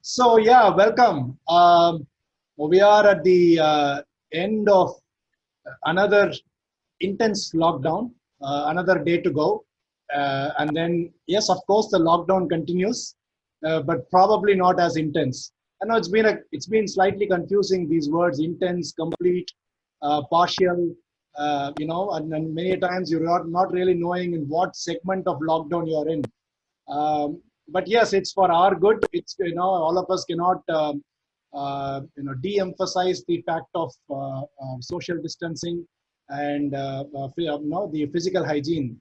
So yeah, welcome. We are at the end of another intense lockdown, another day to go, and then yes, of course, the lockdown continues, but probably not as intense. I know it's been slightly confusing, these words: intense, complete, partial. And many times you're not really knowing in what segment of lockdown you're in. But yes, it's for our good. It's, all of us cannot de-emphasize the fact of social distancing and the physical hygiene.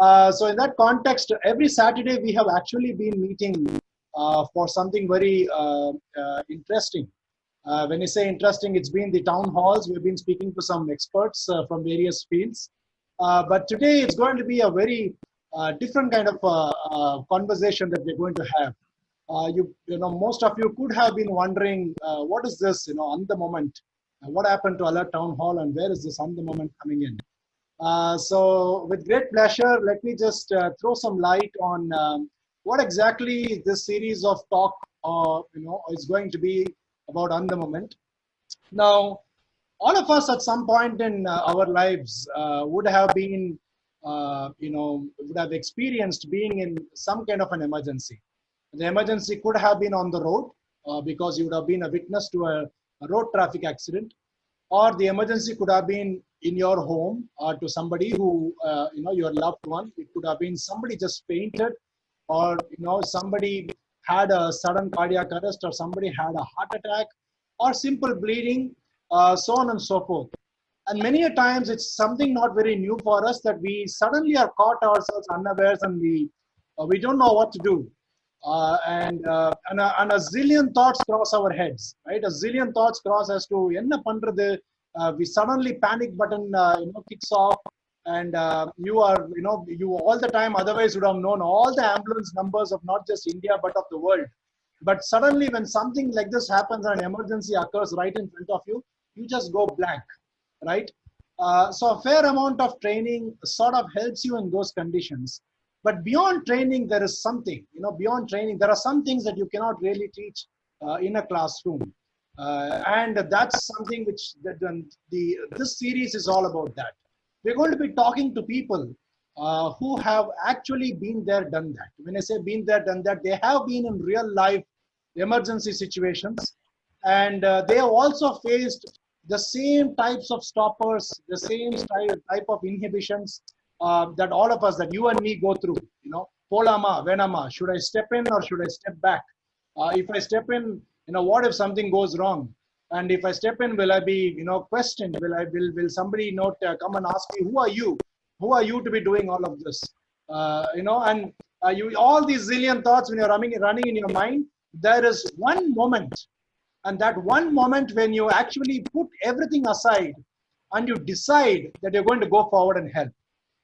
So in that context, every Saturday we have actually been meeting for something very interesting. When I say interesting, it's been the town halls. We've been speaking to some experts from various fields. But today it's going to be a very different kind of conversation that we're going to have. Most of you could have been wondering, what is this, on the moment? What happened to Alert Town Hall, and where is this on the moment coming in? So with great pleasure, let me just throw some light on what exactly this series of talk, is going to be about on the moment. Now, all of us at some point in our lives would have been, would have experienced being in some kind of an emergency. The emergency could have been on the road because you would have been a witness to a road traffic accident, or the emergency could have been in your home or to somebody who, your loved one. It could have been somebody just fainted, or, somebody had a sudden cardiac arrest, or somebody had a heart attack, or simple bleeding, so on and so forth. And many a times it's something not very new for us that we suddenly are caught ourselves unawares, and we don't know what to do. And a zillion thoughts cross our heads, right? A zillion thoughts cross as to enna pandrathu. We suddenly panic button kicks off, and you all the time otherwise would have known all the ambulance numbers of not just India but of the world. But suddenly when something like this happens and an emergency occurs right in front of you, you just go blank, right? So a fair amount of training sort of helps you in those conditions. But beyond training, there is something, beyond training, there are some things that you cannot really teach in a classroom. And that's something which this series is all about that. We're going to be talking to people who have actually been there, done that. When I say been there, done that, they have been in real life emergency situations, and they have also faced the same types of stoppers, the same type of inhibitions that all of us, that you and me go through. Polama, Venama, should I step in or should I step back? If I step in, what if something goes wrong? And if I step in, will I be, questioned? Will somebody, come and ask me, who are you? Who are you to be doing all of this? And you, all these zillion thoughts when you're running in your mind, there is one moment, and that one moment when you actually put everything aside and you decide that you're going to go forward and help.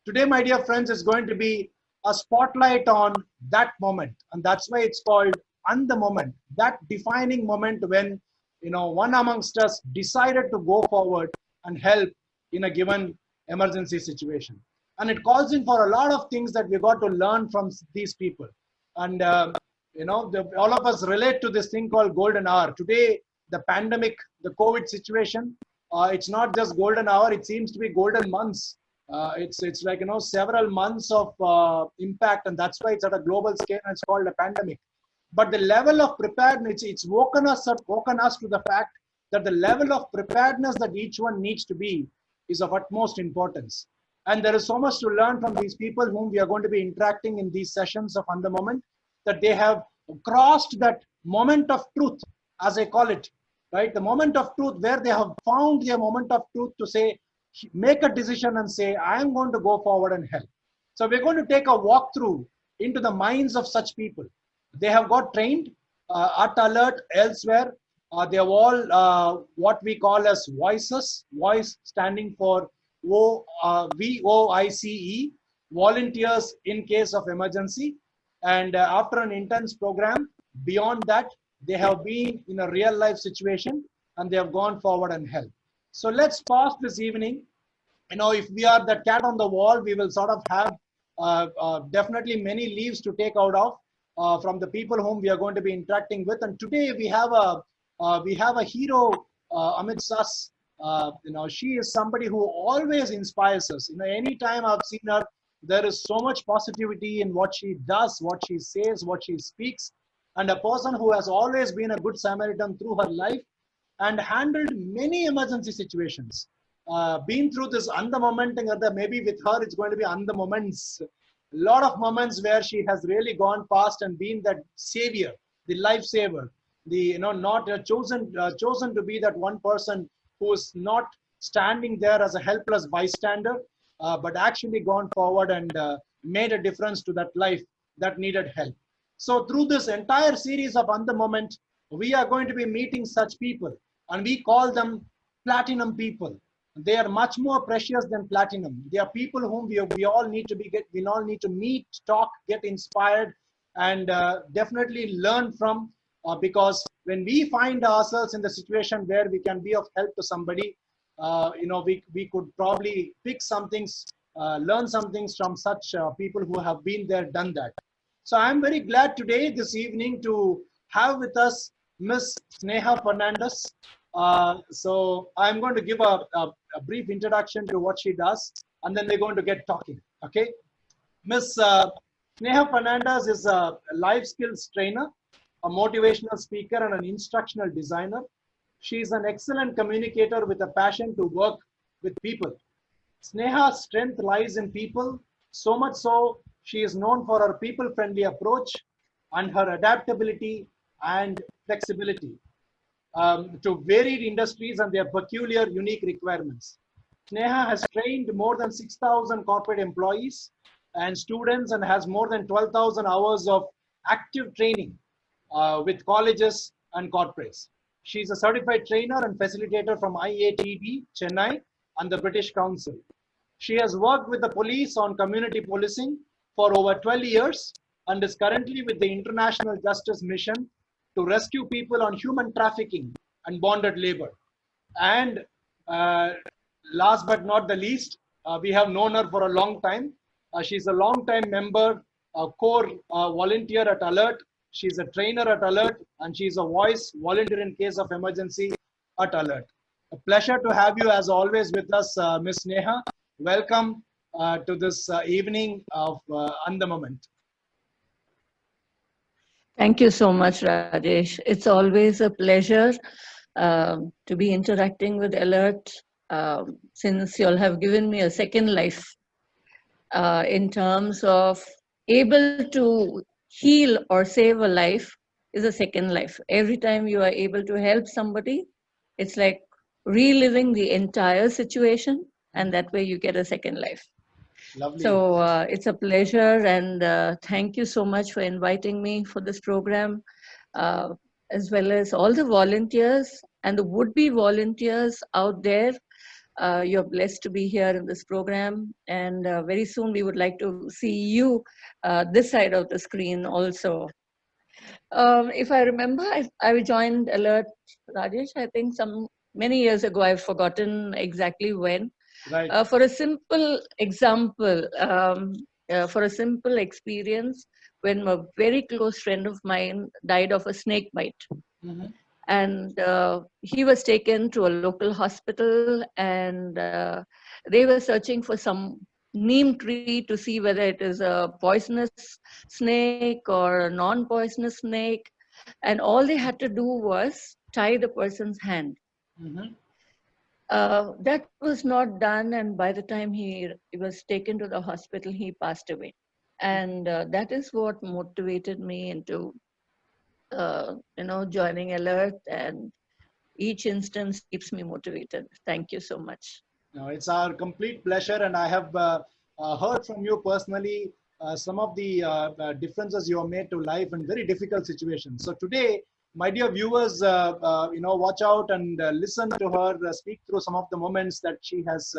Today, my dear friends, is going to be a spotlight on that moment, and that's why it's called "On the Moment." That defining moment when one amongst us decided to go forward and help in a given emergency situation, and it calls in for a lot of things that we got to learn from these people. And all of us relate to this thing called golden hour. Today, the pandemic, the COVID situation, it's not just golden hour; it seems to be golden months. It's like several months of impact, and that's why it's at a global scale and it's called a pandemic. But the level of preparedness, it's woken us to the fact that the level of preparedness that each one needs to be is of utmost importance. And there is so much to learn from these people whom we are going to be interacting in these sessions of On the Moment, that they have crossed that moment of truth, as I call it, right? The moment of truth, where they have found their moment of truth to say, make a decision and say, I am going to go forward and help. So we're going to take a walkthrough into the minds of such people. They have got trained at Alert, elsewhere. They have all what we call as voices, voice standing for VOICE, volunteers in case of emergency. And after an intense program, beyond that, they have been in a real life situation and they have gone forward and helped. So let's pause this evening. If we are the cat on the wall, we will sort of have definitely many leaves to take out of. from the people whom we are going to be interacting with. And today we have a hero amidst us. She is somebody who always inspires us. Anytime I've seen her, there is so much positivity in what she does, what she says, what she speaks, and a person who has always been a good Samaritan through her life and handled many emergency situations. Been through this on the moment, maybe with her it's going to be on the moments. A lot of moments where she has really gone past and been that savior, the lifesaver, the not chosen to be that one person who is not standing there as a helpless bystander, but actually gone forward and made a difference to that life that needed help. So through this entire series of On the Moment, we are going to be meeting such people, and we call them platinum people. They are much more precious than platinum. They are people whom we all need to we all need to meet, talk, get inspired, and definitely learn from. Because when we find ourselves in the situation where we can be of help to somebody, we could probably pick some things, learn some things from such people who have been there, done that. So I'm very glad today, this evening, to have with us Miss Sneha Fernandez. So I'm going to give a brief introduction to what she does, and then we're going to get talking. Okay, Miss Sneha Fernandez is a life skills trainer, a motivational speaker, and an instructional designer. She is an excellent communicator with a passion to work with people. Sneha's strength lies in people, so much so she is known for her people-friendly approach and her adaptability and flexibility to varied industries and their peculiar, unique requirements. Sneha has trained more than 6,000 corporate employees and students and has more than 12,000 hours of active training with colleges and corporates. She's a certified trainer and facilitator from IATB, Chennai, and the British Council. She has worked with the police on community policing for over 12 years and is currently with the International Justice Mission to rescue people on human trafficking and bonded labor. And last but not the least, we have known her for a long time. She's a long-time member, a core volunteer at Alert. She's a trainer at Alert, and she's a voice volunteer in case of emergency at Alert. A pleasure to have you as always with us, Ms. Sneha. Welcome to this evening of On the Moment. Thank you so much, Rajesh. It's always a pleasure to be interacting with Alert since you all have given me a second life in terms of able to heal or save a life is a second life. Every time you are able to help somebody, it's like reliving the entire situation, and that way you get a second life. Lovely. So it's a pleasure, and thank you so much for inviting me for this program, as well as all the volunteers and the would-be volunteers out there. You're blessed to be here in this program, and very soon we would like to see you this side of the screen also. If I remember, I joined Alert, Rajesh, I think many years ago. I've forgotten exactly when. Right. For a simple example, for a simple experience, when a very close friend of mine died of a snake bite. Mm-hmm. And he was taken to a local hospital, and they were searching for some neem tree to see whether it is a poisonous snake or a non-poisonous snake. And all they had to do was tie the person's hand. Mm-hmm. That was not done, and by the time he was taken to the hospital, he passed away. And that is what motivated me into joining Alert, and each instance keeps me motivated. Thank you so much. No, it's our complete pleasure, and I have heard from you personally some of the differences you have made to life in very difficult situations. So today, my dear viewers, watch out and listen to her speak through some of the moments that she has,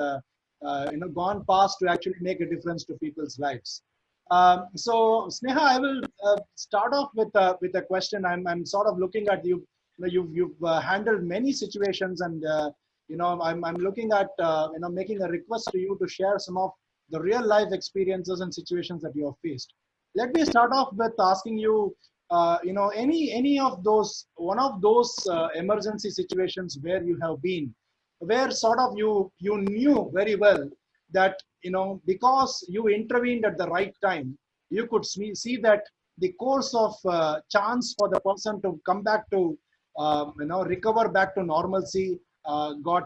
gone past to actually make a difference to people's lives. So Sneha, I will start off with a question. I'm sort of looking at you. You've handled many situations, and I'm looking at making a request to you to share some of the real life experiences and situations that you have faced. let me start off with asking you, any of those, one of those emergency situations where you have been, where sort of you knew very well that, because you intervened at the right time, you could see that the course of chance for the person to come back to, recover back to normalcy got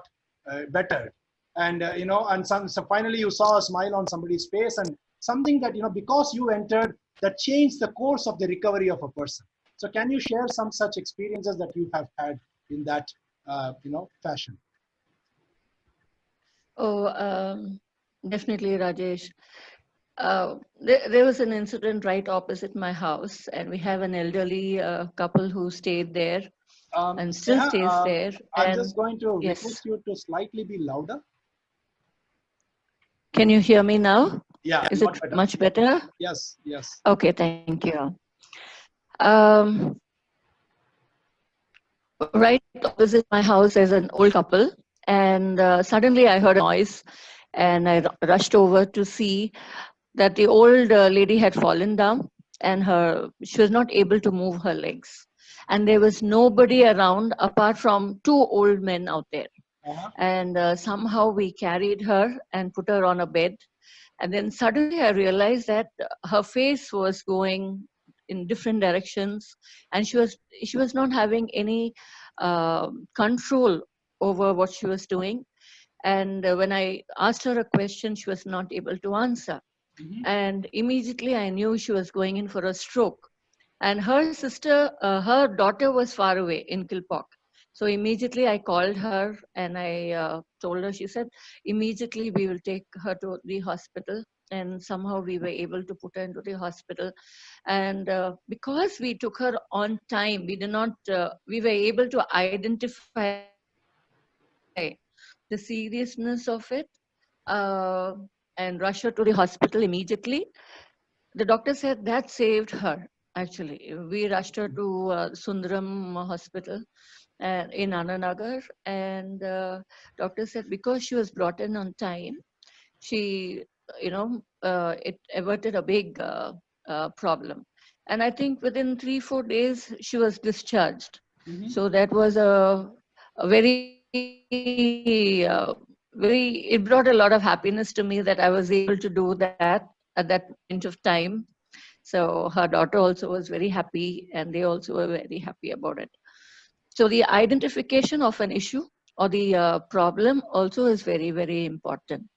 better. And, so finally you saw a smile on somebody's face, and something that, because you entered, that changed the course of the recovery of a person. So can you share some such experiences that you have had in that, fashion? Oh, definitely, Rajesh. There was an incident right opposite my house, and we have an elderly couple who stayed there and still Sneha, stays there. I'm And just going to yes, request you to slightly be louder. can you hear me now? Yeah, Is lot it better. much better? Yes, yes. Okay, thank you. Um, right opposite my house, there's an old couple, and suddenly I heard a noise, and I rushed over to see that the old lady had fallen down, and she was not able to move her legs, and there was nobody around apart from two old men out there. Uh-huh. And somehow we carried her and put her on a bed, and then suddenly I realized that her face was going in different directions, and she was not having any control over what she was doing. And when I asked her a question, she was not able to answer. Mhm. And immediately I knew she was going in for a stroke. And her daughter was far away in Kilpauk. So immediately I called her and I told her, she said, immediately we will take her to the hospital. And somehow we were able to put her into the hospital. And because we took her on time, we were able to identify the seriousness of it, uh, and rush her to the hospital immediately. The doctor said that saved her. Actually, we rushed her to Sundaram Hospital in Ananagar, and doctor said because she was brought in on time, she, it averted a big problem. And I think within 3-4 days she was discharged. Mhm. So that was a very, it brought a lot of happiness to me that I was able to do that at that point of time. So her daughter also was very happy, and they also were very happy about it. So the identification of an issue or the problem also is very, very important.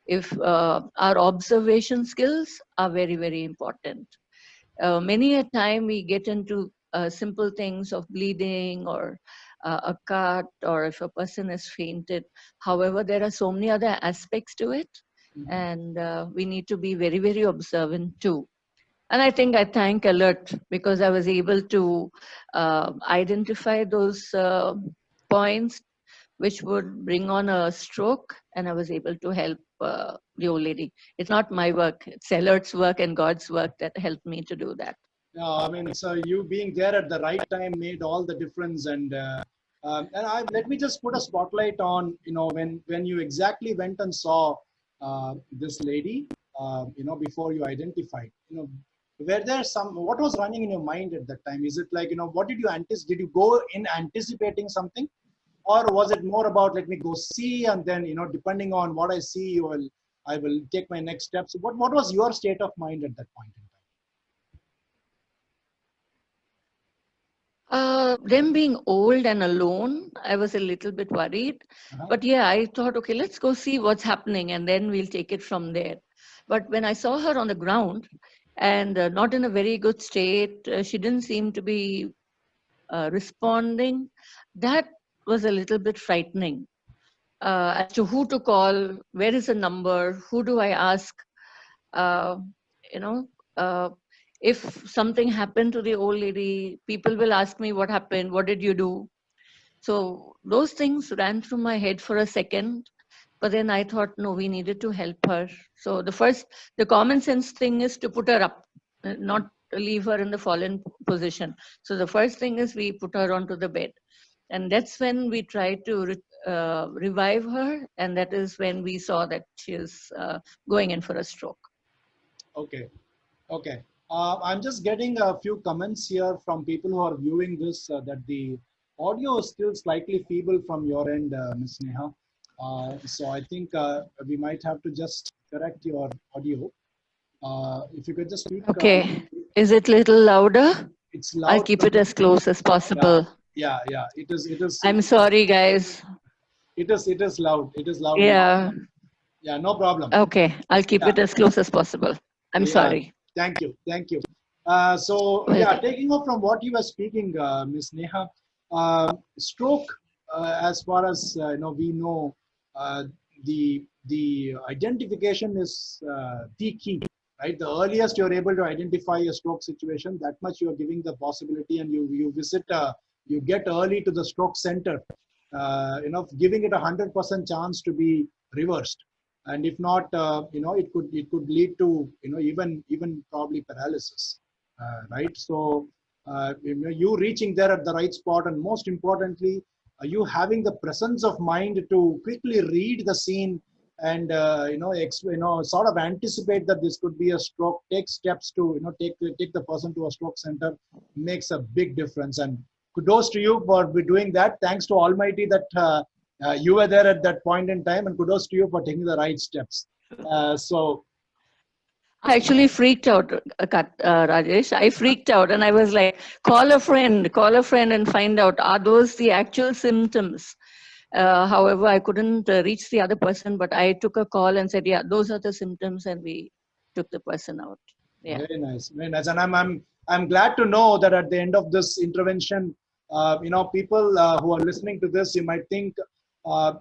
If our observation skills are very, very important. Many a time we get into simple things of bleeding or a cut, or if a person is fainted. However, there are so many other aspects to it, Mhm. and we need to be very, very observant too. And I think I thank Alert because I was able to identify those points which would bring on a stroke, and I was able to help the old lady. It's not my work, it's Alert's work and God's work that helped me to do that. I mean, so you being there at the right time made all the difference. And let me just put a spotlight on, when you exactly went and saw this lady, before you identified, were there what was running in your mind at that time? Is it like, what did you anticipate? Did you go in anticipating something? Or was it more about, let me go see, and then, depending on what I see, I will take my next steps? What was your state of mind at that point in Them being old and alone, I was a little bit worried. time? Uh-huh. But yeah, I thought, okay, let's go see what's happening and then we'll take it from there. But when I saw her on the ground and not in a very good state, she didn't seem to be responding. That was a little bit frightening as to who to call, where is the number, who do I ask, uh, you know, uh, if something happened to the old lady, people will ask me what happened, what did you do? So those things ran through my head for a second, but then I thought, no, we needed to help her. So the common sense thing is to put her up, not leave her in the fallen position. So the first thing is we put her onto the bed, and that's when we tried to revive her, and that is when we saw that she is going in for a stroke. Okay. Okay. I'm just getting a few comments here from people who are viewing this that the audio is still slightly feeble from your end, Ms. Neha. So I think we might have to just correct your audio. If you could just speak, Okay. Is it little louder? it's I'll loud keep from it as close as yeah, possible. yeah, yeah. It is, it is, I'm sorry, guys. it is loud. It is loudly. Yeah. Yeah, no problem. Okay. I'll keep Yeah, it as close as possible. I'm yeah. sorry. Thank you, thank you. So yeah, Welcome. taking off from what you were speaking, Ms. Neha, stroke, as far as we know, uh, the identification is the key, right? The earliest you're able to identify a stroke situation, that much you're giving the possibility, and you visit, you get early to the stroke center, giving it 100% chance to be reversed. And if not, it could lead to even probably paralysis, right? So you reaching there at the right spot, and most importantly, you having the presence of mind to quickly read the scene and sort of anticipate that this could be a stroke, take steps to take the person to a stroke center, makes a big difference. And kudos to you for doing that. Thanks to Almighty that you were there at that point in time, and kudos to you for taking the right steps. So I actually freaked out, Rajesh. I freaked out and I was like, call a friend and find out, are those the actual symptoms? However, I couldn't reach the other person, but I took a call and said, yeah, those are the symptoms, and we took the person out. Yeah. very nice, very nice. And I'm glad to know that at the end of this intervention, people who are listening to this, you might think, as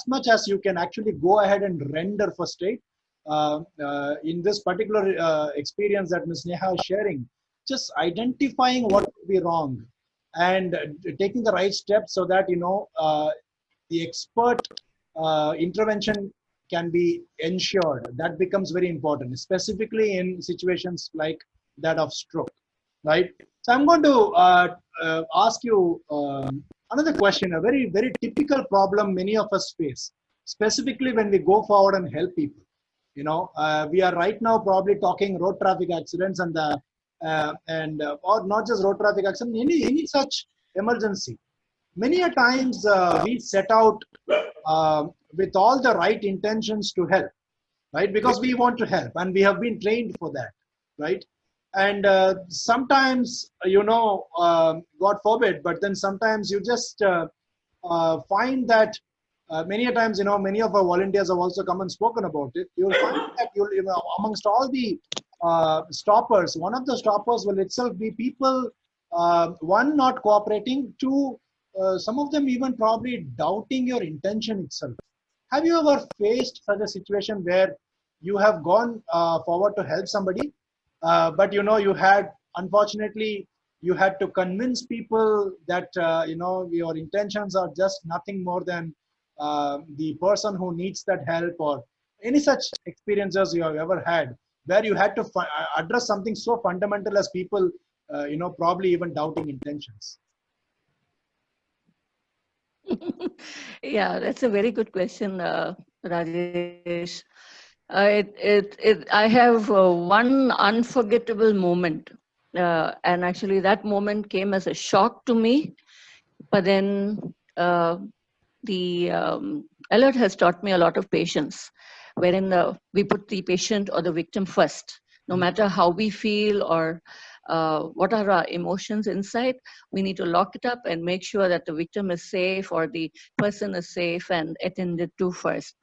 much as you can actually go ahead and render first aid, in this particular experience that Ms. Neha is sharing, just identifying what could be wrong and taking the right steps so that the expert intervention can be ensured. That becomes very important, specifically in situations like that of stroke, right? So I'm going to ask you another question, a very, very typical problem many of us face, specifically when we go forward and help people. We are right now probably talking road traffic accidents or not just road traffic accident, any such emergency. Many a times we set out with all the right intentions to help, right? Because we want to help and we have been trained for that, right? And sometimes, God forbid, but then sometimes you just find that many a times, many of our volunteers have also come and spoken about it. You'll find that amongst all the stoppers, one of the stoppers will itself be people, one, not cooperating, two, some of them even probably doubting your intention itself. Have you ever faced such a situation where you have gone forward to help somebody, but you had, unfortunately, you had to convince people that your intentions are just nothing more than the person who needs that help, or any such experiences you have ever had where you had to address something so fundamental as people, probably even doubting intentions? Yeah, that's a very good question, Rajesh. I have one unforgettable moment, and actually that moment came as a shock to me. But then the alert has taught me a lot of patience, wherein we put the patient or the victim first, no matter how we feel or what are our emotions inside. We need to lock it up and make sure that the victim is safe or the person is safe and attended to first.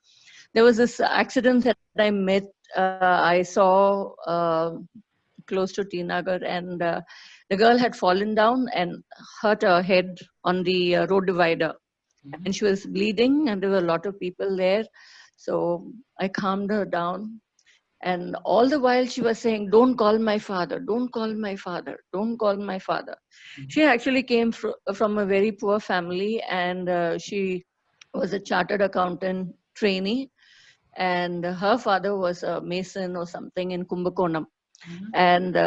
There was this accident that I met. I saw close to T Nagar, and the girl had fallen down and hurt her head on the road divider, and she was bleeding, and there were a lot of people there. So I calmed her down, and all the while she was saying, "Don't call my father, don't call my father, don't call my father." She actually came from a very poor family, and she was a chartered accountant trainee, and her father was a mason or something in Kumbakonam. And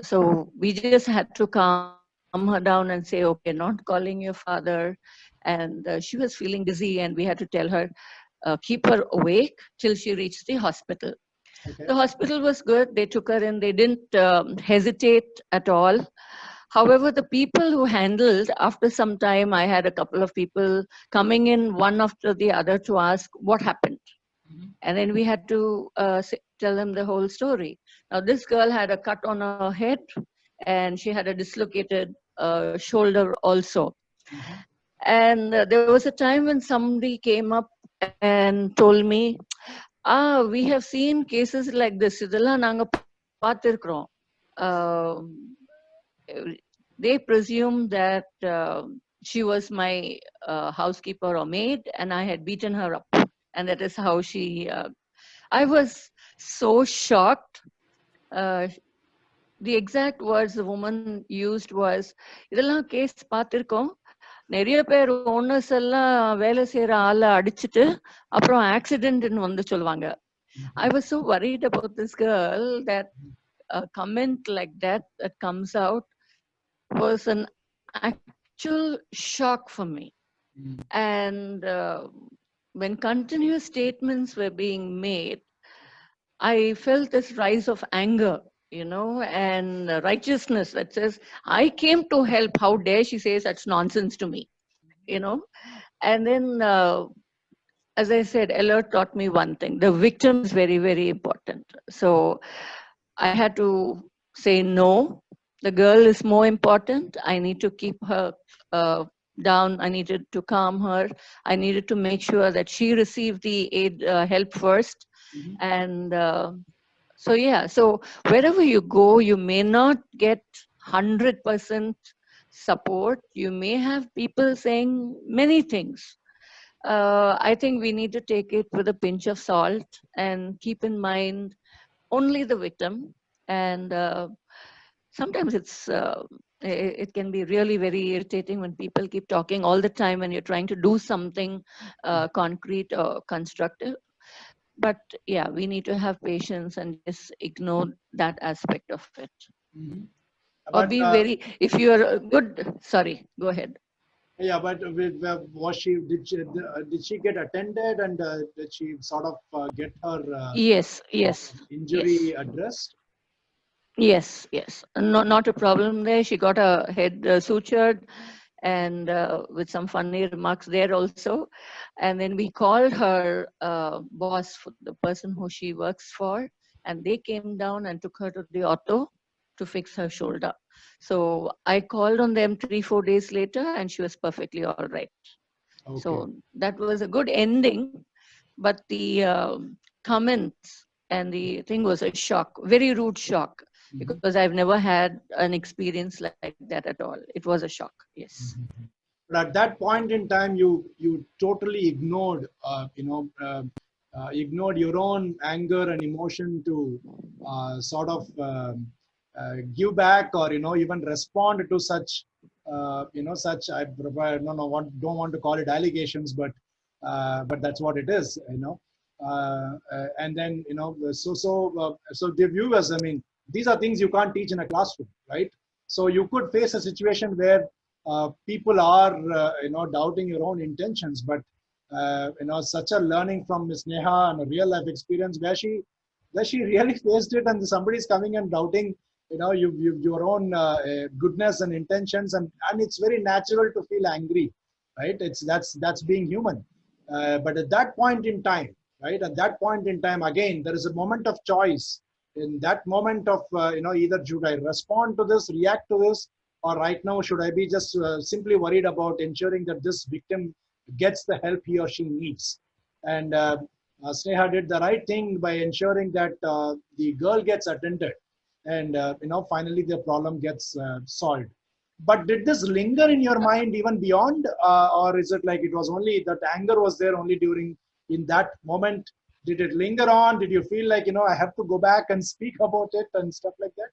so we just had to calm her down and say, okay, not calling your father. And she was feeling dizzy, and we had to tell her, keep her awake till she reached the hospital. Okay. The hospital was good. They took her in. They didn't hesitate at all. However, the people who handled, after some time, I had a couple of people coming in one after the other to ask what happened. And then we had to tell them the whole story. Now, this girl had a cut on her head and she had a dislocated shoulder also. And there was a time when somebody came up and told me, we have seen cases like this. இதெல்லாம் நாங்க பார்த்திருக்கிறோம். They presumed that she was my housekeeper or maid and I had beaten her up. And that is how she, I was so shocked. The exact words the woman used was, இதெல்லாம் case பார்த்திருக்கோம். நிறைய பேர் owners எல்லாம் வேலை செய்யற ஆளை அடிச்சுட்டு அப்புறம் ஆக்சிடென்ட்னு வந்து சொல்லுவாங்க. I was so worried about this girl that a comment like that comes out was an actual shock for me. And when continuous statements were being made, I felt this rise of anger, and righteousness that says, I came to help. How dare she say such nonsense to me, And then, as I said, alert taught me one thing. The victim is very, very important. So I had to say no. The girl is more important. I need to keep her down. I needed to calm her. I needed to make sure that she received the aid, help first. And so, yeah, so wherever you go, you may not get 100% support. You may have people saying many things. I think we need to take it with a pinch of salt and keep in mind only the victim. And sometimes it can be really very irritating when people keep talking all the time when you're trying to do something concrete or constructive. But yeah, we need to have patience and just ignore that aspect of it. Or be very, if you are good, sorry, go ahead. Yeah, but did she get attended and did she sort of get her yes injury yes. addressed? Yes. No, not a problem there. She got her head sutured and with some funny remarks there also. And then we called her boss, for the person who she works for, and they came down and took her to the auto to fix her shoulder. So I called on them 3-4 days later and she was perfectly all right. Okay. So that was a good ending, but the comments and the thing was a shock, very rude shock, because I've never had an experience like that at all. It was a shock, yes. But at that point in time, you totally ignored, ignored your own anger and emotion to sort of give back or even respond to such such don't want to call it allegations, but that's what it is, and then so the viewers, I mean, these are things you can't teach in a classroom, right? So you could face a situation where people are doubting your own intentions, but such a learning from Ms. Neha and a real life experience where she really faced it, and somebody's coming and doubting your own goodness and intentions, and it's very natural to feel angry, right? That's being human. But at that point in time, right, at that point in time, again, there is a moment of choice. In that moment of either should I respond to this, react to this, or right now should I be just simply worried about ensuring that this victim gets the help he or she needs. And Sneha did the right thing by ensuring that the girl gets attended, and finally the problem gets solved. But did this linger in your mind even beyond, or is it like it was only that anger was there only during in that moment? Did it linger on? Did you feel like I have to go back and speak about it and stuff like that?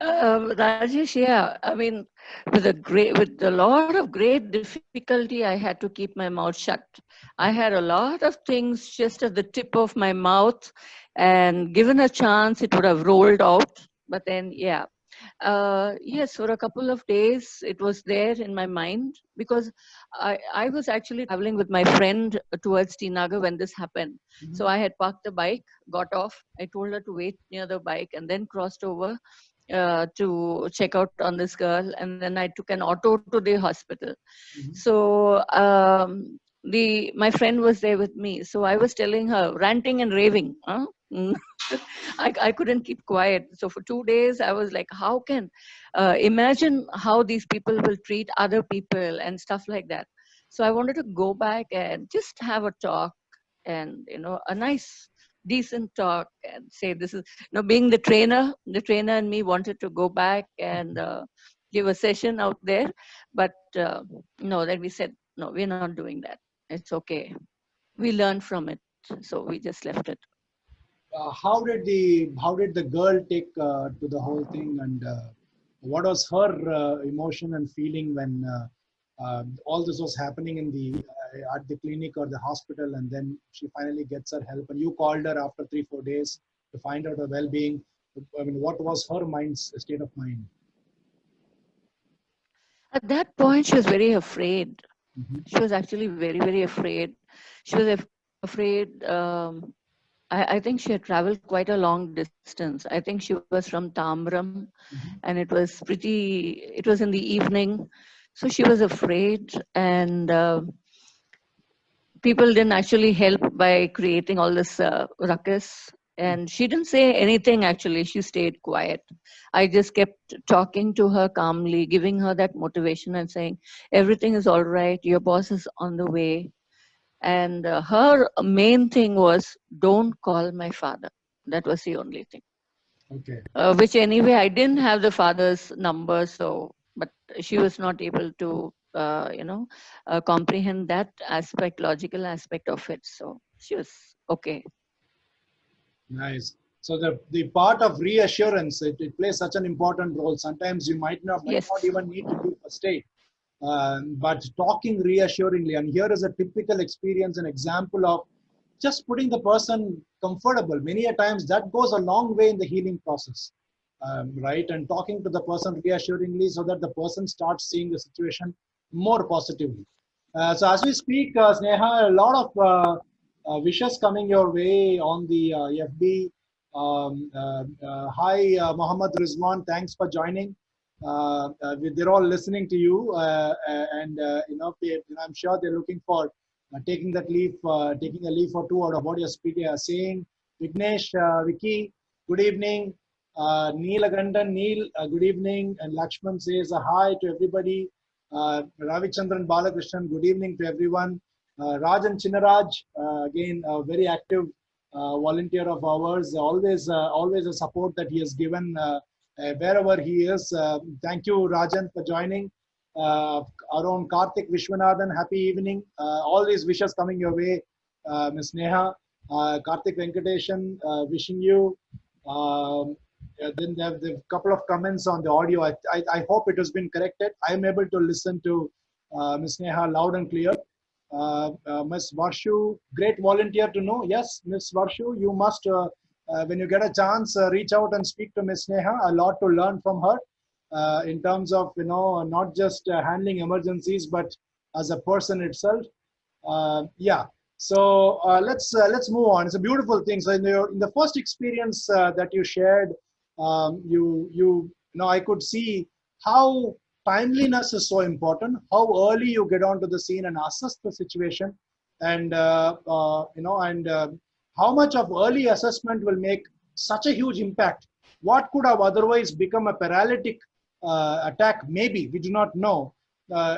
Rajesh, yeah, I mean, with a lot of great difficulty, I had to keep my mouth shut. I had a lot of things just at the tip of my mouth, and given a chance, it would have rolled out. But then, yeah, Yes, for a couple of days it was there in my mind because I was actually traveling with my friend towards Tinagar when this happened. So I had parked the bike, got off. I told her to wait near the bike and then crossed over to check out on this girl. And then I took an auto to the hospital. So my friend was there with me. So I was telling her, ranting and raving. Huh? I couldn't keep quiet. So for 2 days, I was like, how can, imagine how these people will treat other people and stuff like that. So I wanted to go back and just have a talk and, a nice, decent talk and say, this is, being the trainer and me wanted to go back and give a session out there. But no, then we said, no, we're not doing that. It's okay. We learned from it. So we just left it. How did the girl take to the whole thing, and what was her emotion and feeling when all this was happening in the at the clinic or the hospital, and then she finally gets her help, and you called her after 3-4 days to find out her well-being. I mean, what was her state of mind? At that point, she was very afraid. Mm-hmm. She was actually very, very afraid. She was afraid. I think she had traveled quite a long distance. I think she was from Tamram, and it was in the evening. So she was afraid, and people didn't actually help by creating all this ruckus. And she didn't say anything actually. She stayed quiet. I just kept talking to her calmly, giving her that motivation and saying, everything is all right. Your boss is on the way. And her main thing was, don't call my father. That was the only thing. Okay. Which anyway, I didn't have the father's number, so, but she was not able to, comprehend that aspect, logical aspect of it. So she was okay. Nice. So the part of reassurance, it plays such an important role. Sometimes you might not Yes. even need to give first aid, but talking reassuringly. And here is a typical experience, an example of just putting the person comfortable. Many a times that goes a long way in the healing process, right? And talking to the person reassuringly so that the person starts seeing the situation more positively. So as we speak, Sneha, a lot of wishes coming your way on the FB. Hi, Mohammed Rizwan. Thanks for joining. They're all listening to you, and I'm sure they're looking for taking taking a leaf or two out of what you're saying. Vignesh, Vicky, good evening. Neil Agandan, Neil, good evening. And Lakshman says hi to everybody. Ravichandran Balakrishnan, good evening to everyone. Rajan Chinnaraj, again, a very active volunteer of ours, always a support that he has given wherever he is. Thank you, Rajan, for joining. Our own Karthik Vishwanathan, happy evening. All these wishes coming your way, Ms. Neha. Karthik Venkateshan, wishing you. Then there have a couple of comments on the audio. I hope it has been corrected. I am able to listen to Ms. Neha loud and clear. Ms. Varshu, great volunteer to know. Yes, Ms. Varshu, you must, when you get a chance, reach out and speak to Ms. Neha. A lot to learn from her in terms of, not just handling emergencies, but as a person itself. Yeah. So let's move on. It's a beautiful thing. So in the first experience that you shared, I could see how timeliness is so important. How early you get onto the scene and assess the situation, and how much of early assessment will make such a huge impact. What could have otherwise become a paralytic attack? Maybe we do not know.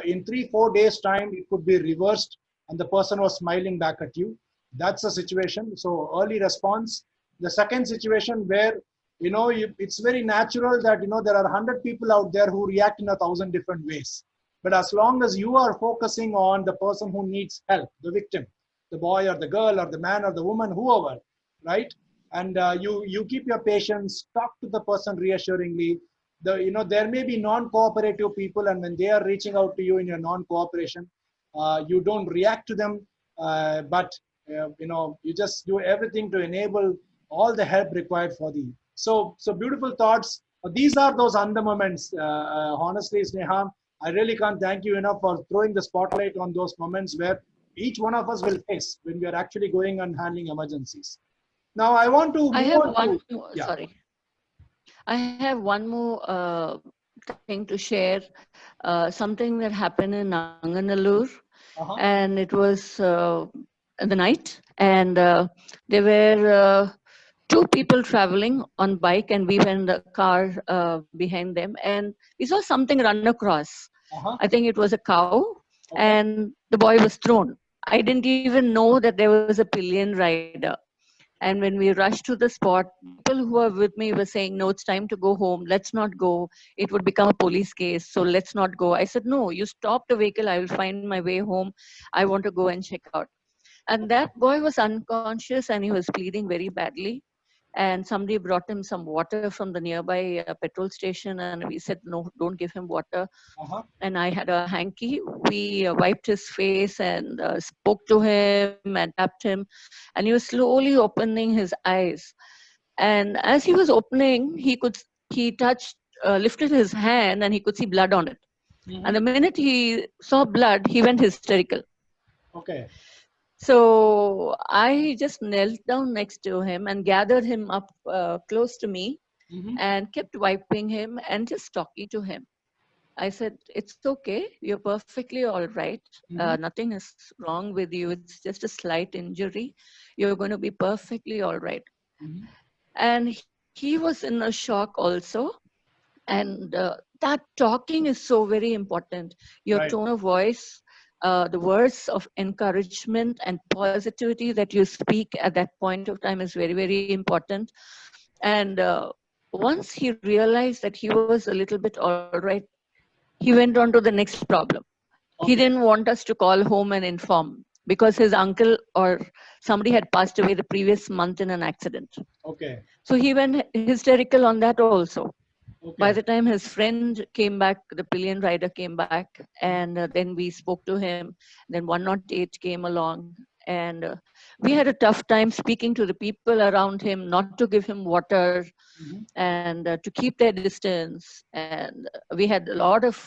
In 3-4 days' time, it could be reversed and the person was smiling back at you. That's a situation. So early response. The second situation where, it's very natural that, there are 100 people out there who react in 1,000 different ways. But as long as you are focusing on the person who needs help, the victim, the boy or the girl or the man or the woman, whoever, right? And you keep your patience, talk to the person reassuringly. There may be non-cooperative people, and when they are reaching out to you in your non-cooperation, you don't react to them, but you just do everything to enable all the help required for the. So beautiful thoughts. These are those under moments. Honestly, Sneha, I really can't thank you enough for throwing the spotlight on those moments where each one of us will face when we are actually going and handling emergencies. Now, I want to I move have on to, one more, yeah. sorry. I have one more thing to share. Something that happened in Nanganallur, Uh-huh. and it was in the night, and there were two people traveling on bike, and we were in the car behind them, and we saw something run across. Uh-huh. I think it was a cow, Okay. and the boy was thrown. I didn't even know that there was a pillion rider. And when we rushed to the spot, people who were with me were saying, "No, it's time to go home. Let's not go. It would become a police case. So let's not go." I said, "No, you stop the vehicle. I will find my way home. I want to go and check out." And that boy was unconscious and he was bleeding very badly. And somebody brought him some water from the nearby petrol station. And we said, "No, don't give him water." Uh-huh. And I had a hanky. We wiped his face and spoke to him and tapped him. And he was slowly opening his eyes. And as he was opening, he touched, lifted his hand and he could see blood on it. And Mm-hmm. the minute he saw blood, he went hysterical. Okay. So I just knelt down next to him and gathered him up close to me Mm-hmm. and kept wiping him and just talking to him. I said, "It's okay. You're perfectly all right. Mm-hmm. Nothing is wrong with you. It's just a slight injury. You're going to be perfectly all right." Mm-hmm. And he was in a shock also. And that talking is so very important. Your Right. tone of voice, the words of encouragement and positivity that you speak at that point of time is very, very important. And once he realized that he was a little bit all right, he went on to the next problem. He Okay. didn't want us to call home and inform because his uncle or somebody had passed away the previous month in an accident. Okay. So he went hysterical on that also. By Okay. the time his friend came back, the pillion rider came back, and then we spoke to him. Then 108 came along, and we had a tough time speaking to the people around him not to give him water Mm-hmm. and to keep their distance. And we had a lot of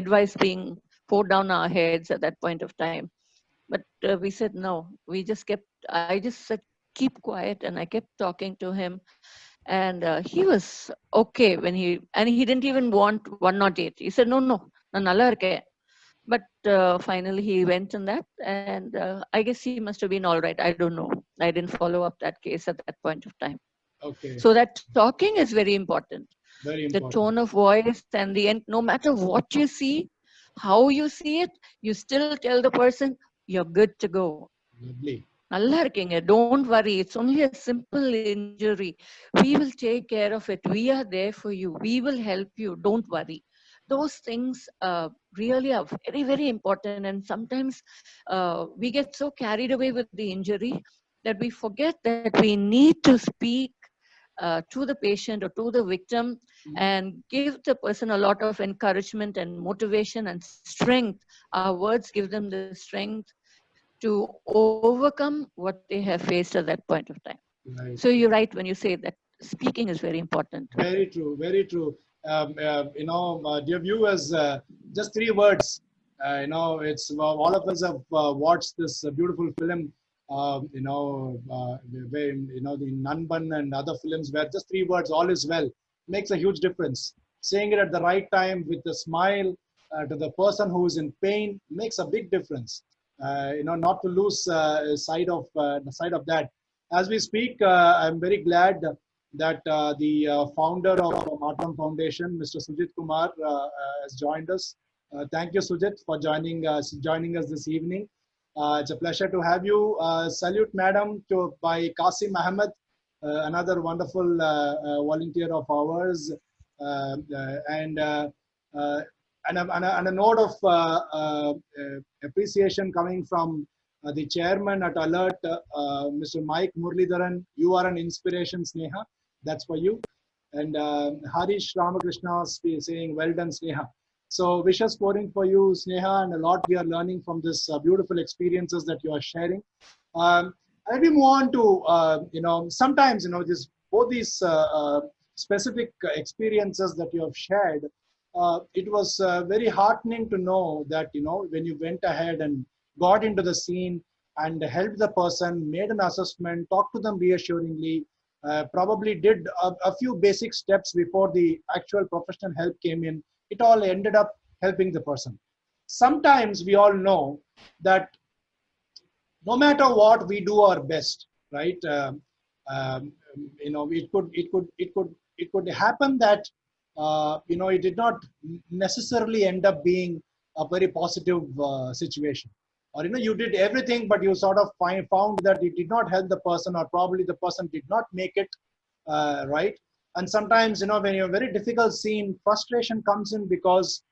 advice being poured down our heads at that point of time. But we said no. We just kept. I just said keep quiet, and I kept talking to him, and he was okay when he didn't even want 108. He said, "No, no, நான் நல்லா இருக்கேன்." But finally he went in that, and I guess he must have been all right. I don't know. I didn't follow up that case at that point of time. Okay. So that talking is very important. Very The important. tone of voice and the end, no matter what you see, how you see it, you still tell the person you're good to go. Lovely. நல்லா இருக்கீங்க, don't worry, it's only a simple injury, we will take care of it, we are there for you, we will help you, don't worry. Those things really are very, very important. And sometimes we get so carried away with the injury that we forget that we need to speak to the patient or to the victim Mm-hmm. and give the person a lot of encouragement and motivation and strength. Our words give them the strength to overcome what they have faced at that point of time. So Right. you're right when you say that speaking is very important. Very true. Very true. Dear viewers, just three words. It's all of us have watched this beautiful film. Where the Nanban and other films where just three words, all is well, makes a huge difference. Saying it at the right time with a smile to the person who is in pain makes a big difference. Not to lose sight of that. As we speak, I'm very glad that the founder of Matram Foundation, Mr. Sujit Kumar, has joined us. Thank you, Sujit, for joining us this evening. It's a pleasure to have you. Salute, madam, by Qasim Ahmed, another wonderful volunteer of ours. And a note of appreciation coming from the chairman at Alert, Mr. Mike Murlidharan. You are an inspiration, Sneha. That's for you. And Harish Ramakrishna saying, well done, Sneha. So wishes pouring for you, Sneha, and a lot we are learning from this beautiful experiences that you are sharing. Let me move on to, sometimes, both these specific experiences that you have shared, it was very heartening to know that, when you went ahead and got into the scene and helped the person, made an assessment, talked to them reassuringly, probably did a few basic steps before the actual professional help came in. It all ended up helping the person. Sometimes we all know that no matter what, we do our best, right? It could happen that it did not necessarily end up being a very positive situation, or you did everything, but you sort of found that it did not help the person, or probably the person did not make it right. And sometimes, when you're very difficult scene, frustration comes in because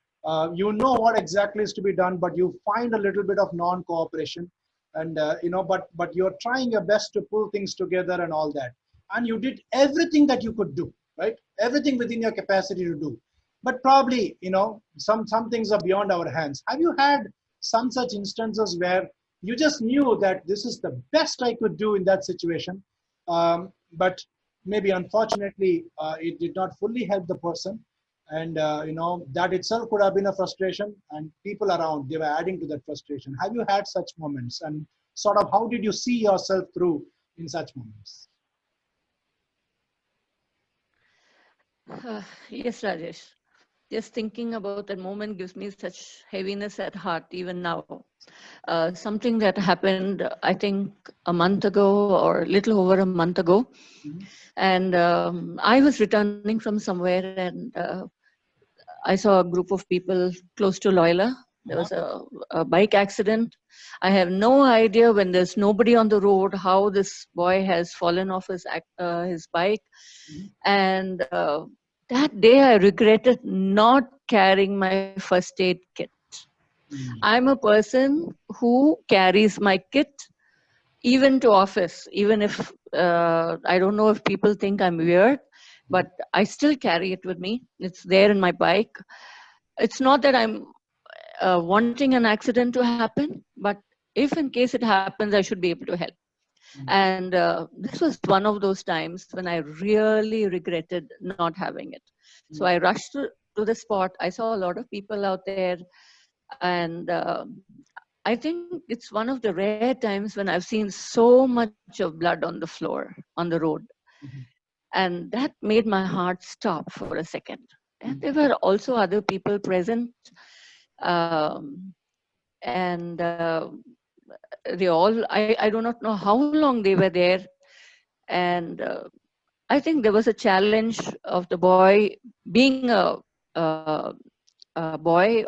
you know what exactly is to be done, but you find a little bit of non-cooperation, and but you're trying your best to pull things together and all that, and you did everything that you could do, right? Everything within your capacity to do, but probably some things are beyond our hands. Have you had some such instances where you just knew that this is the best I could do in that situation, but maybe unfortunately it did not fully help the person, and that itself could have been a frustration, and people around, they were adding to that frustration? Have you had such moments, and sort of how did you see yourself through in such moments? Yes, Rajesh. Just thinking about that moment gives me such heaviness at heart even now. Something that happened, I think, a month ago or a little over a month ago. Mhm. And I was returning from somewhere, and I saw a group of people close to Loyola. There Uh-huh. was a bike accident. I have no idea, when there's nobody on the road, how this boy has fallen off his bike. Mhm. And that day I regretted not carrying my first aid kit. Mhm. I'm a person who carries my kit even to office, even if I don't know if people think I'm weird, but I still carry it with me. It's there in my bike. It's not that I'm wanting an accident to happen, but if in case it happens, I should be able to help. Mhm. And this was one of those times when I really regretted not having it. So I rushed to the spot. I saw a lot of people out there, and I think it's one of the rare times when I've seen so much of blood on the floor, on the road. Mhm. And that made my heart stop for a second. And Mhm. there were also other people present. Um, and they all, I do not know how long they were there. And I think there was a challenge of the boy being a, a boy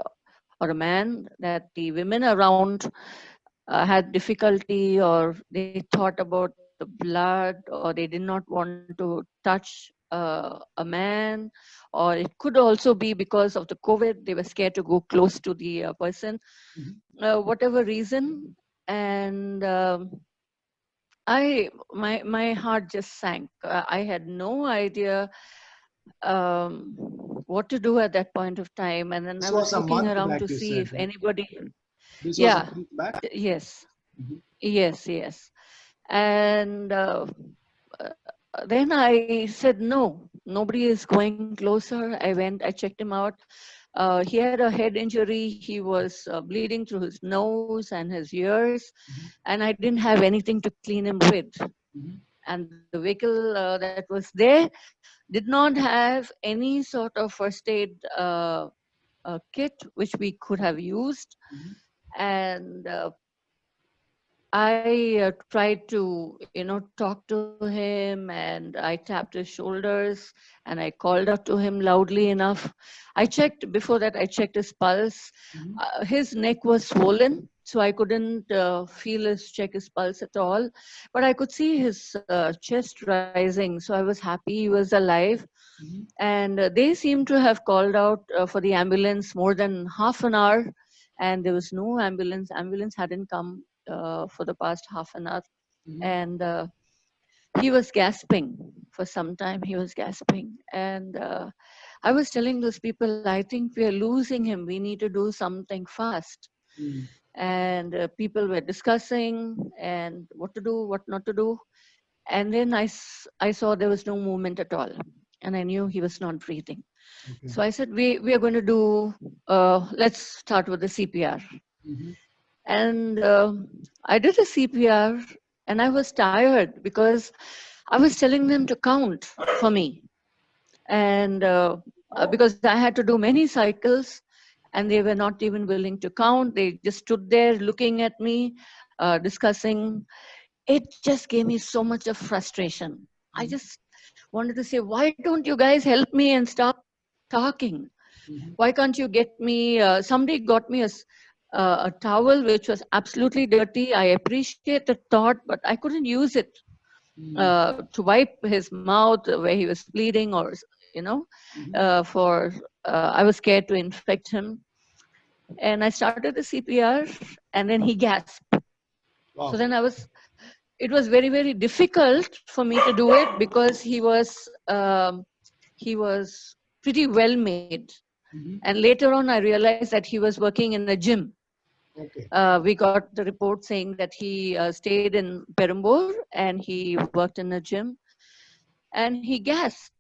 or a man, that the women around had difficulty, or they thought about the blood, or they did not want to touch a man, or it could also be because of the COVID, they were scared to go close to the person, Mhm. whatever reason. And my heart just sank. I had no idea um, what to do at that point of time, and then This I was was a looking month around back, to you see said, if right? anybody. This was a Yeah, month back. yes, Mhm. yes. And then I said, no, nobody is going closer. I went, I checked him out. He had a head injury. He was bleeding through his nose and his ears, Mhm. and I didn't have anything to clean him with. Mhm. And the vehicle that was there did not have any sort of first aid kit which we could have used. Mhm. And I tried to, talk to him, and I tapped his shoulders, and I called out to him loudly enough. I checked, before that, I checked his pulse. Mhm. His neck was swollen, so I couldn't check his pulse at all. But I could see his chest rising, so I was happy he was alive. Mhm. And they seemed to have called out for the ambulance more than half an hour, and there was no ambulance hadn't come for the past half an hour. Mhm. And he was gasping. For some time he was gasping, and I was telling those people, I think we are losing him, we need to do something fast. Mhm. And people were discussing and what to do, what not to do. And then I saw there was no movement at all. and I knew he was not breathing. Okay. So I said, we are going to do, let's start with the CPR. Mhm. And I did the CPR, and I was tired because I was telling them to count for me. And because I had to do many cycles, and they were not even willing to count. They just stood there looking at me, discussing. It just gave me so much of frustration. I just wanted to say, why don't you guys help me and stop talking? Mhm. Why can't you get me, somebody got me a towel which was absolutely dirty. I appreciate the thought, but I couldn't use it Mhm. to wipe his mouth where he was bleeding, or, you know, Mhm. for, I was scared to infect him. And I started the CPR, and then he gasped. So Wow. then it was very, very difficult for me to do it because he was pretty well made. Mhm. And later on, I realized that he was working in a gym. Okay. We got the report saying that he stayed in Perambur and he worked in a gym. And he gasped,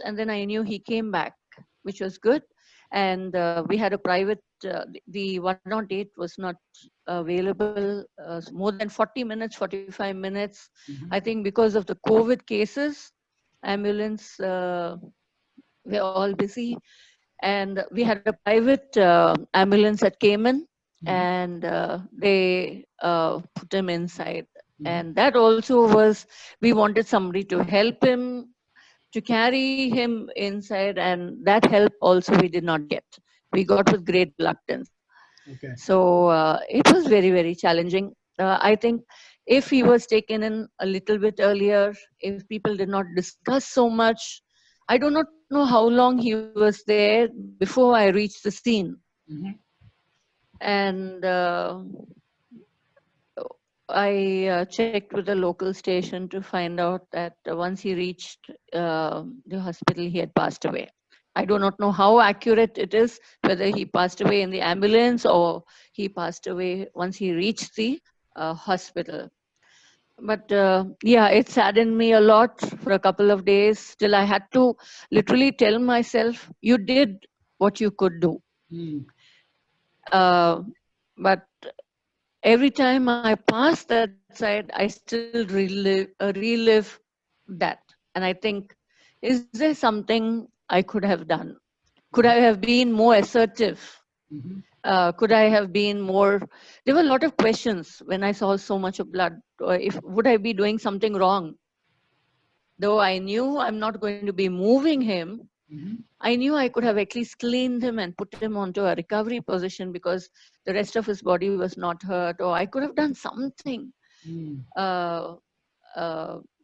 and then I knew he came back, which was good. And we had a private, the 108 was not available more than 40 minutes, 45 minutes. Mhm. I think because of the COVID cases, ambulance were all busy. And we had a private ambulance that came in, Mhm. and they put him inside. Mhm. And that also was, we wanted somebody to help him, to carry him inside, and that help also we did not get. We got with great reluctance. Okay. So it was very, very challenging. I think if he was taken in a little bit earlier, if people did not discuss so much, I do not know how long he was there before I reached the scene. Mhm. And I checked with the local station to find out that once he reached the hospital, he had passed away. I do not know how accurate it is, whether he passed away in the ambulance or he passed away once he reached the hospital. But yeah, it saddened me a lot for a couple of days till I had to literally tell myself, you did what you could do. Mm. Uh, but every time I pass that side, I still relive that. And I think, is there something I could have done? Could I have been more assertive? Mhm. Could I have been more? There were a lot of questions when I saw so much of blood. Or if would I be doing something wrong? Though I knew I'm not going to be moving him, Mhm. I knew I could have at least cleaned him and put him onto a recovery position because the rest of his body was not hurt, or I could have done something, Mm. uh,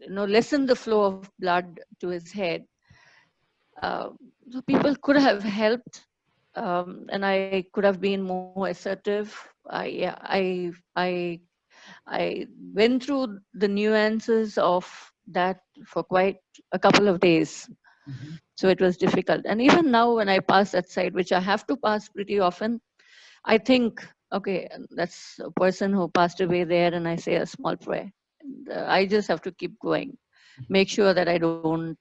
lessen the flow of blood to his head. Uh, so people could have helped, and I could have been more assertive. Yeah, I went through the nuances of that for quite a couple of days. Mhm. So it was difficult. And even now, when I pass that side, which I have to pass pretty often, I think, okay, that's a person who passed away there, and I say a small prayer. And, I just have to keep going, make sure that I don't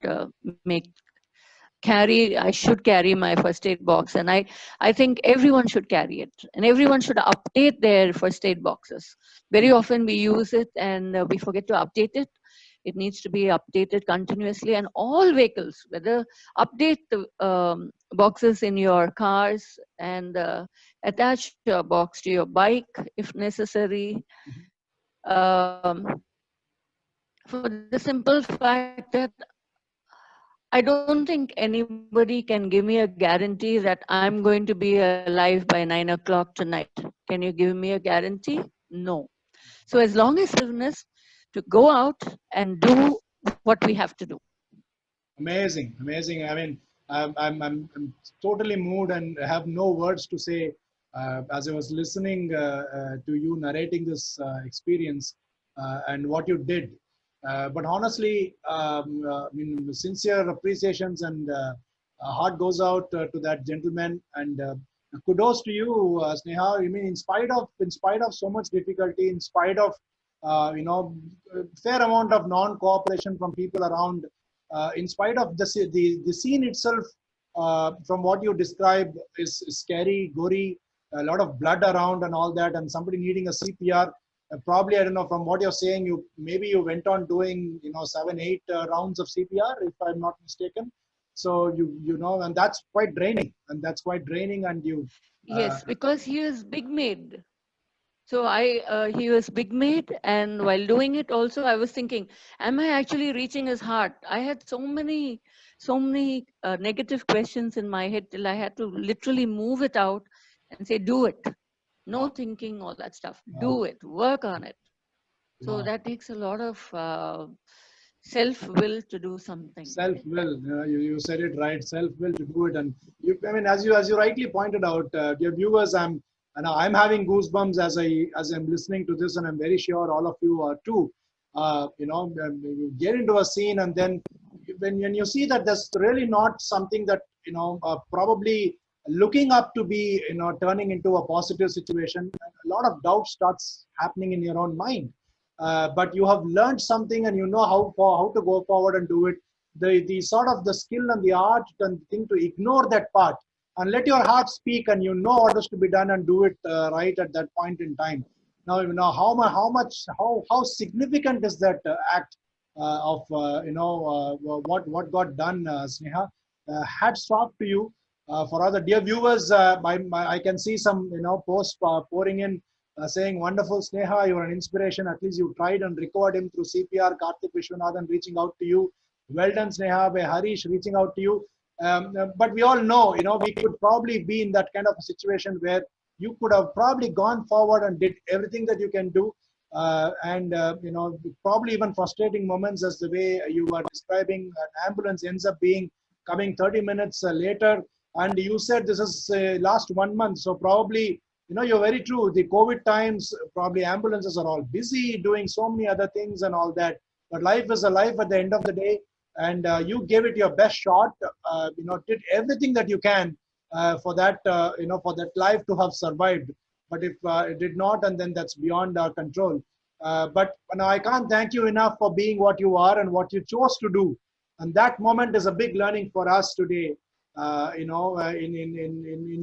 I should carry my first aid box, and I think everyone should carry it, and everyone should update their first aid boxes. Very often we use it and we forget to update it. It needs to be updated continuously, and all vehicles, whether update the boxes in your cars, and attach your box to your bike if necessary. um, for the simple fact that I don't think anybody can give me a guarantee that I'm going to be alive by 9 o'clock tonight. Can you give me a guarantee? No. So as long as stillness to go out and do what we have to do. Amazing, amazing. I mean, I'm totally moved and have no words to say as I was listening to you narrating this experience and what you did. But honestly, I mean, sincere appreciations and heart goes out to that gentleman. And kudos to you, Sneha. I mean, in spite of so much difficulty, in spite of fair amount of non-cooperation from people around, in spite of the scene itself, from what you describe, is scary, gory, a lot of blood around and all that, and somebody needing a CPR. Probably, I don't know, from what you're saying, maybe you went on doing, 7, 8 rounds of CPR, if I'm not mistaken. So and that's quite draining, and you. Yes, because he was big made. So he was big made, and while doing it also, I was thinking, am I actually reaching his heart? I had so many negative questions in my head till I had to literally move it out and say, do it. No thinking, all that stuff. Wow. Do it. Work on it. So Wow. that takes a lot of self-will to do something. Self-will, you said it right. Self-will to do it, and I mean, as you rightly pointed out, dear viewers, I'm having goosebumps as I'm listening to this, and I'm very sure all of you are too. You get into a scene, and then when you see that there's really not something that probably looking up to be turning into a positive situation, a lot of doubt starts happening in your own mind. But you have learned something, and you know how to go forward and do it. The sort of the skill and the art and thing to ignore that part and let your heart speak, and you know what is to be done, and do it right at that point in time. Now how significant is that act of what got done, Sneha. Hats off to you. For other dear viewers, I can see some posts pouring in, saying, wonderful, Sneha, you're an inspiration. At least you tried and recovered him through CPR. Karthik Vishwanathan reaching out to you. Well done, Sneha. By Harish reaching out to you. But we all know, we could probably be in that kind of a situation where you could have probably gone forward and did everything that you can do. Probably even frustrating moments as the way you were describing. An ambulance ends up coming 30 minutes later. And you said this is last 1 month. So probably, you're very true. The COVID times, probably ambulances are all busy doing so many other things and all that. But life is a life at the end of the day. And you gave it your best shot, did everything that you can for that life to have survived. But if it did not, and then that's beyond our control. But I can't thank you enough for being what you are and what you chose to do. And that moment is a big learning for us today. In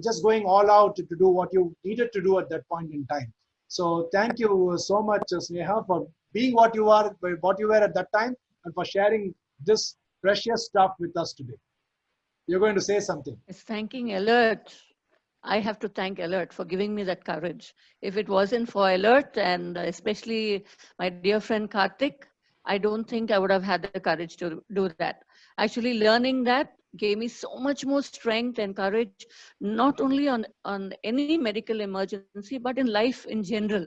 just going all out to do what you needed to do at that point in time. So thank you so much, Sneha, for being what you are, what you were at that time, and for sharing this precious stuff with us today. You're going to say something. It's thanking Alert. I have to thank Alert for giving me that courage. If it wasn't for Alert, and especially my dear friend Karthik, I don't think I would have had the courage to do that. Actually, learning that gave me so much more strength and courage, not only on any medical emergency, but in life in general.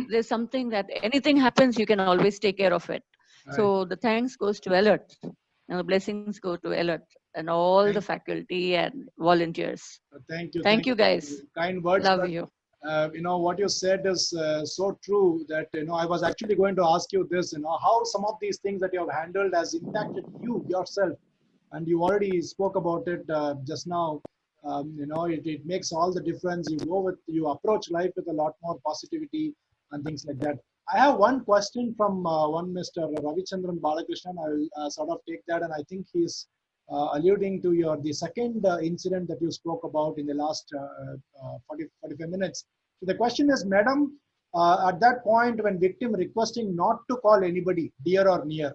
There's something that anything happens, you can always take care of it. Right. So the thanks goes to Alert, and the blessings go to Alert and all the faculty and volunteers. Thank you. Thank you, guys. Kind words. Love you. What you said is so true that, I was actually going to ask you this, how some of these things that you have handled has impacted you yourself. And you already spoke about it just now. It makes all the difference. You approach life with a lot more positivity and things like that. I have one question from one Mr. Ravichandran Balakrishnan. I will sort of take that, and I think he's alluding to the second incident that you spoke about in the last 45 minutes. So the question is, Madam, at that point when victim requesting not to call anybody, dear or near,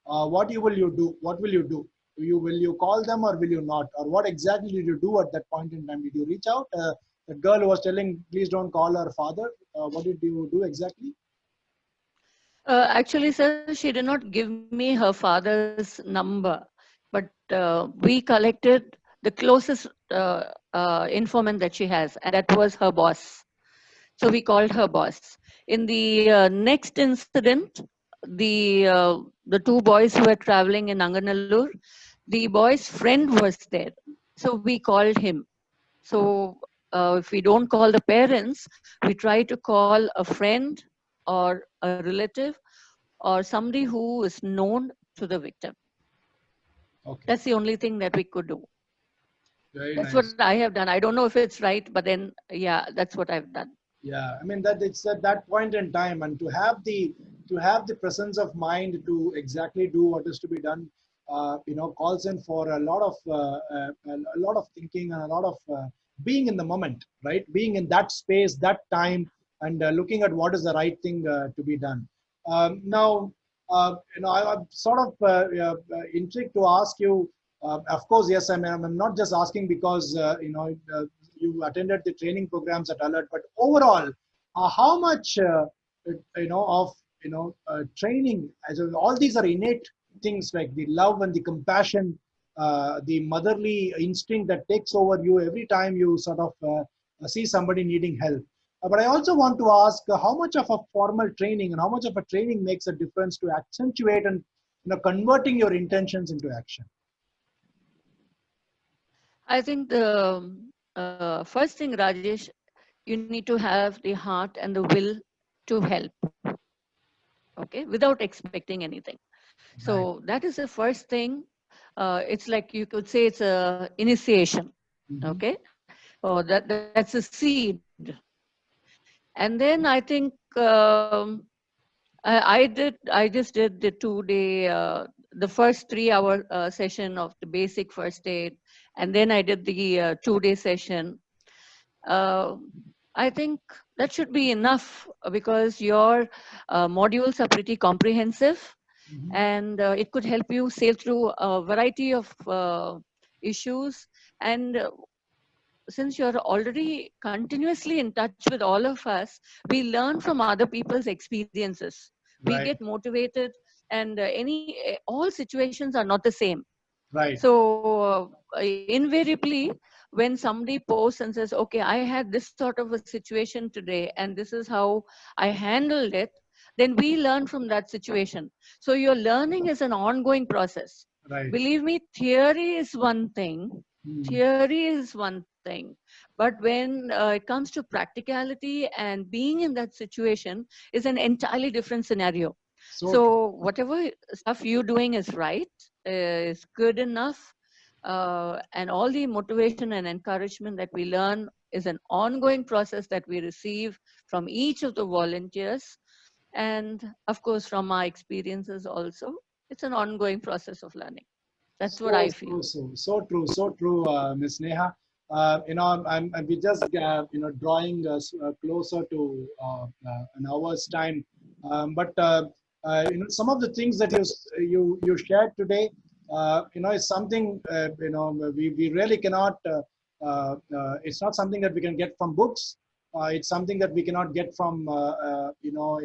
what will you do? What will you do? Will you call them or will you not? Or what exactly did you do at that point in time? Did you reach out? The girl who was telling, please don't call her father. What did you do exactly? Actually, sir, she did not give me her father's number, but we collected the closest informant that she has, and that was her boss. So we called her boss. In the next incident, the two boys who were traveling in Anganallur, the boy's friend was there. So we called him. So if we don't call the parents, we try to call a friend or a relative or somebody who is known to the victim. Okay. That's the only thing that we could do. That's nice. What I have done. I don't know if it's right, but then, yeah, that's what I've done. Yeah, I mean that it's at that point in time, and to have the presence of mind to exactly do what is to be done. calls in for a lot of thinking and a lot of being in the moment, right? Being in that space, that time, and looking at what is the right thing to be done. Now, I'm sort of intrigued to ask you. Of course, yes, I'm not just asking because you attended the training programs at Alert, but overall, how much of training, as all these are innate things like the love and the compassion, the motherly instinct that takes over you every time you sort of see somebody needing help. But I also want to ask how much of a formal training and how much of a training makes a difference to accentuate and converting your intentions into action. I think the first thing, Rajesh, you need to have the heart and the will to help, okay, without expecting anything. Right. So that is the first thing. It's like you could say it's a initiation, Mm-hmm. okay? Oh, that's a seed. And then I think I just did the 2 day, the first 3 hour session of the basic first aid, and then I did the 2 day session. Uh, I think that should be enough because your modules are pretty comprehensive, Mm-hmm. and it could help you sail through a variety of issues. And since you're already continuously in touch with all of us, we learn from other people's experiences. We Right. get motivated, and all situations are not the same. Right. So invariably, when somebody posts and says, "Okay, I had this sort of a situation today, and this is how I handled it," then we learn from that situation. So your learning is an ongoing process. Right. Believe me, theory is one thing. Mm. Theory is one thing, but when it comes to practicality and being in that situation is an entirely different scenario. So true. So whatever stuff you're doing is right, is good enough, and all the motivation and encouragement that we learn is an ongoing process that we receive from each of the volunteers, and of course from our experiences also. It's an ongoing process of learning. That's what I feel. So true, Miss Neha. We just drawing closer to an hour's time, but some of the things that you shared today, is something we really cannot. It's not something that we can get from books. It's something that we cannot get from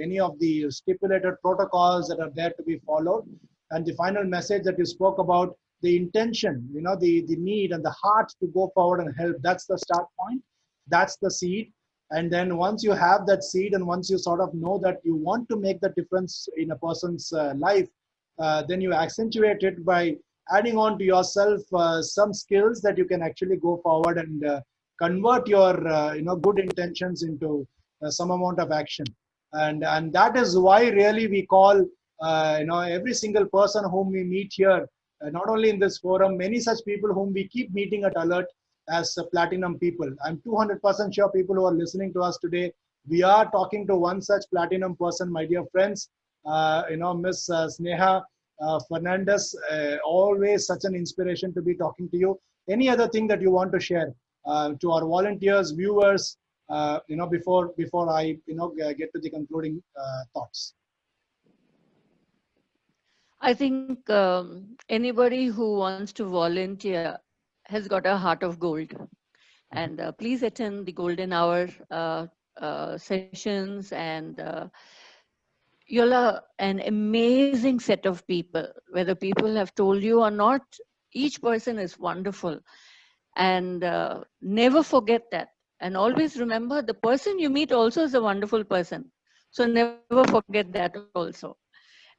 any of the stipulated protocols that are there to be followed. And the final message that you spoke about, the intention, the need and the heart to go forward and help, that's the start point. That's the seed. And then once you have that seed and once you sort of know that you want to make the difference in a person's life, then you accentuate it by adding on to yourself some skills that you can actually go forward and convert your good intentions into some amount of action. And that is why really we call every single person whom we meet here, not only in this forum, many such people whom we keep meeting at Alert as platinum people. I'm 200% sure people who are listening to us today, we are talking to one such platinum person, my dear friends. Miss Sneha Fernandez, always such an inspiration to be talking to you. Any other thing that you want to share to our volunteers, viewers, before I get to the concluding thoughts? I think anybody who wants to volunteer has got a heart of gold. And please attend the golden hour sessions, and you'll an amazing set of people. Whether people have told you or not, each person is wonderful. And never forget that. And always remember, the person you meet also is a wonderful person. So never forget that also.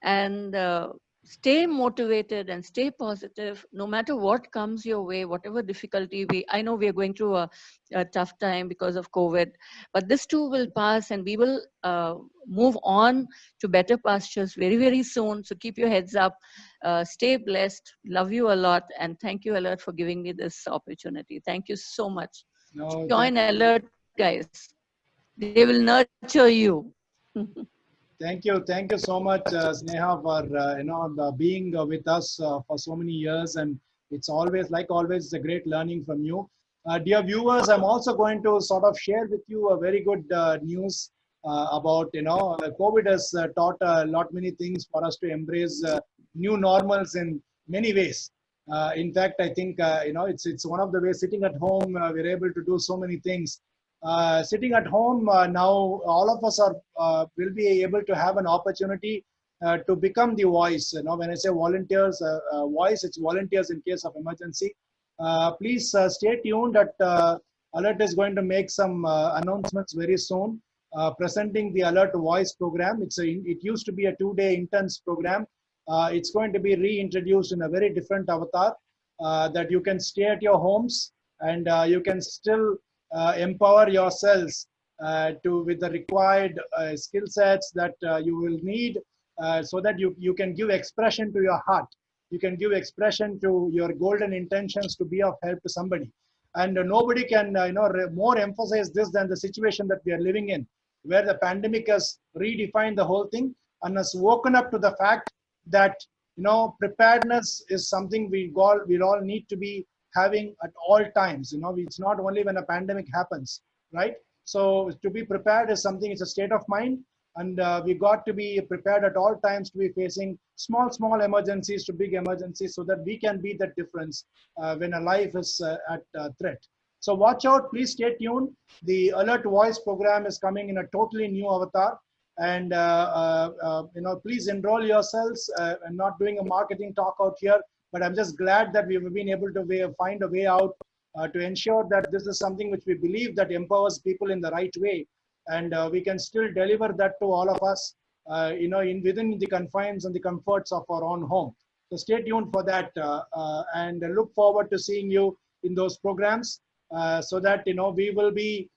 And stay motivated and stay positive no matter what comes your way, whatever difficulty. I know we are going through a tough time because of COVID, but this too will pass, and we will move on to better pastures very, very soon. So keep your heads up, stay blessed, love you a lot, and thank you, Alert, for giving me this opportunity. Thank you so much. No, Join Alert, guys. They will nurture you. Thank you so much, Sneha, for being with us for so many years, and it's always, like always, it's a great learning from you. Dear viewers, I'm also going to sort of share with you a very good news about COVID has taught a lot many things for us to embrace new normals in many ways. In fact, I think it's one of the ways. Sitting at home, we're able to do so many things. Sitting at home now, all of us are will be able to have an opportunity to become the voice. When I say volunteers, voice, it's volunteers in case of emergency. Please stay tuned. That Alert is going to make some announcements very soon, presenting the Alert Voice program. It used to be a 2-day intense program. It's going to be reintroduced in a very different avatar, that you can stay at your homes and you can still empower yourselves with the required skill sets that you will need, so that you can give expression to your heart. You can give expression to your golden intentions to be of help to somebody. And nobody can more emphasize this than the situation that we are living in, where the pandemic has redefined the whole thing and has woken up to the fact that preparedness is something we'll all need to be having at all times. It's not only when a pandemic happens, right? So to be prepared is something, it's a state of mind, and we got to be prepared at all times to be facing small emergencies to big emergencies, so that we can be the difference when a life is at threat. So watch out, please stay tuned. The Alert Voice program is coming in a totally new avatar, and please enroll yourselves. I'm not doing a marketing talk out here, but I'm just glad that we've been able to find a way out to ensure that this is something which we believe that empowers people in the right way, and we can still deliver that to all of us, within the confines and the comforts of our own home. So stay tuned for that, and look forward to seeing you in those programs, so that we will be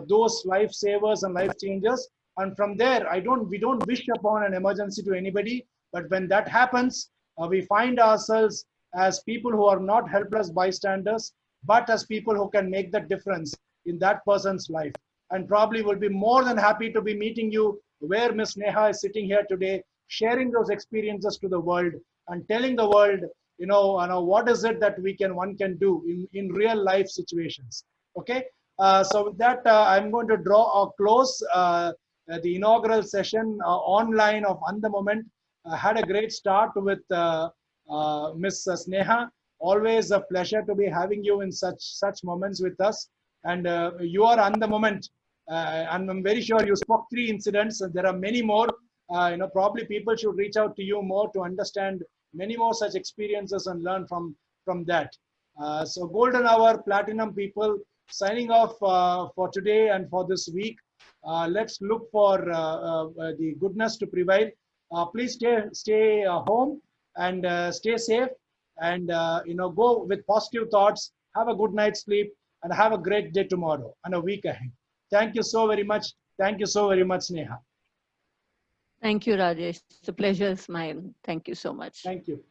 those lifesavers and life changers. And from there, we don't wish upon an emergency to anybody, but when that happens, we find ourselves as people who are not helpless bystanders, but as people who can make the difference in that person's life. And probably will be more than happy to be meeting you where Ms. Neha is sitting here today, sharing those experiences to the world and telling the world, what is it that one can do in real life situations. Okay. So with that, I'm going to draw a close. The inaugural session online of On the Moment had a great start with Ms. Sneha. Always a pleasure to be having you in such moments with us. And you are On the Moment. And I'm very sure you spoke 3 incidents, and there are many more. Probably people should reach out to you more to understand many more such experiences and learn from that. So Golden Hour Platinum people, signing off for today and for this week. Let's look for the goodness to prevail. Please stay home and stay safe, and go with positive thoughts. Have a good night's sleep, and have a great day tomorrow and a week ahead. Thank you so very much. Thank you so very much, Neha. Thank you, Rajesh. It's a pleasure is mine. Thank you so much. Thank you.